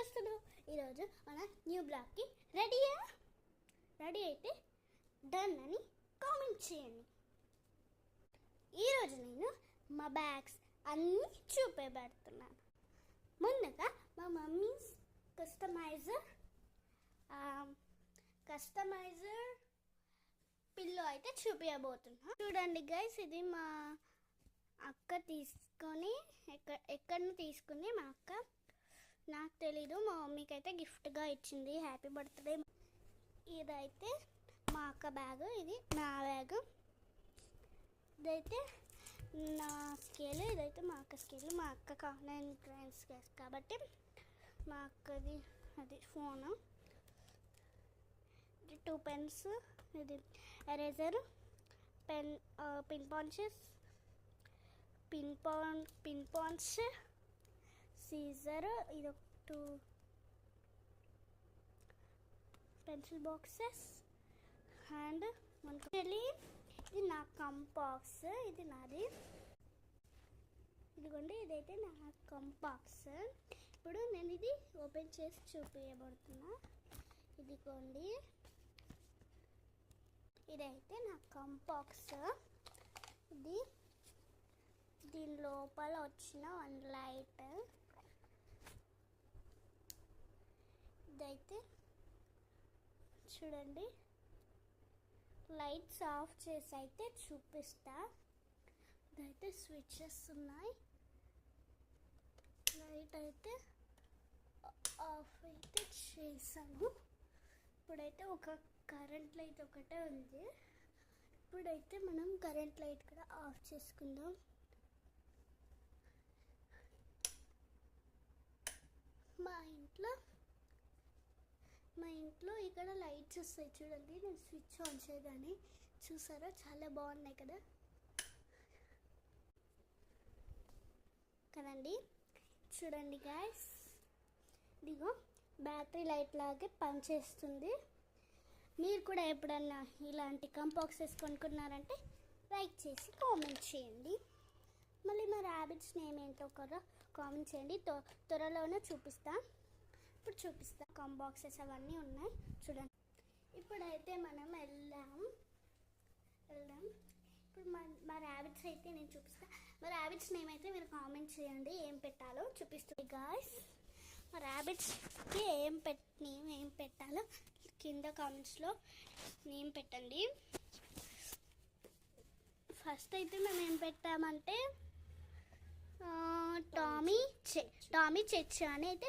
చేస్తున్నావు? ఈరోజు మన న్యూ బ్లాగ్కి రెడీయా? రెడీ అయితే డన్ అని కామెంట్ చేయండి. ఈరోజు నేను మా బ్యాగ్స్ అన్నీ చూపెడుతున్నాను. ముందుగా మా మమ్మీ కస్టమైజర్ పిల్లో అయితే చూపించబోతున్నా. చూడండి గైస్, ఇది మా అక్క తీసుకొని ఎక్కడి తీసుకుంది మా అక్క, నాకు తెలీదు. మా మమ్మీకి అయితే గిఫ్ట్గా ఇచ్చింది, హ్యాపీ బర్త్డే. ఇదైతే మా అక్క బ్యాగ్, ఇది నా బ్యాగ్. ఇదైతే నా స్కేల్, ఇదైతే మా అక్క స్కేల్. మా అక్క నేను ఫ్రెండ్స్ కాబట్టి మా అక్కది అది ఫోను, ఇది 2 పెన్స్, ఇది ఎరేజర్, పిన్ పాంచ్, సీజర్, ఇది 2 పెన్సిల్ బాక్సెస్ అండ్ ఇది నా కంపాక్స్, ఇది నాది. ఇదిగోండి, ఇదైతే నా కంపాక్స్. ఇప్పుడు నేను ఇది ఓపెన్ చేసి చూపించబడుతున్నా. ఇదిగోండి, ఇదైతే నా కంపాక్స్. ఇది దీని లోపల వచ్చిన 1 లైట్. ఇదైతే చూడండి, లైట్స్ ఆఫ్ చేసి అయితే చూపిస్తా. ఇదైతే స్విచెస్ ఉన్నాయి. లైట్ అయితే ఆఫ్ అయితే చేసాను. ఇప్పుడైతే ఒక కరెంట్ లైట్ ఒకటే ఉంది. ఇప్పుడైతే మనం కరెంట్ లైట్ కూడా ఆఫ్ చేసుకుందాం. మా ఇంట్లో ఇక్కడ లైట్స్ వస్తాయి చూడండి. నేను స్విచ్ ఆన్ చేయగానే చూసారా, చాలా బాగున్నాయి కదండి. చూడండి గైస్, ఇదిగో బ్యాటరీ లైట్ లాగే పనిచేస్తుంది. మీరు కూడా ఎప్పుడన్నా ఇలాంటి కంపాక్సెస్ కొనుక్కున్నారంటే లైక్ చేసి కామెంట్ చేయండి. మళ్ళీ మా ర్యాబిట్స్ నేమ్ ఏంటో కూడా కామెంట్ చేయండి. త్వరలోనే చూపిస్తా. ఇప్పుడు చూపిస్తా. కంబాక్సెస్ అవన్నీ ఉన్నాయి చూడండి. ఇప్పుడైతే మనం వెళ్దాం. ఇప్పుడు మా ర్యాబిట్స్ అయితే నేను చూపిస్తా. మా ర్యాబిట్స్ నేమ్ అయితే మీరు కామెంట్ చేయండి, ఏం పెట్టాలో చూపిస్తుంది గాయ్స్. మా ర్యాబిట్స్కి ఏం పెట్టాలో కింద కామెంట్స్లో నేమ్ పెట్టండి. ఫస్ట్ అయితే మేము ఏం పెట్టామంటే టామీ చెచ్చు అని అయితే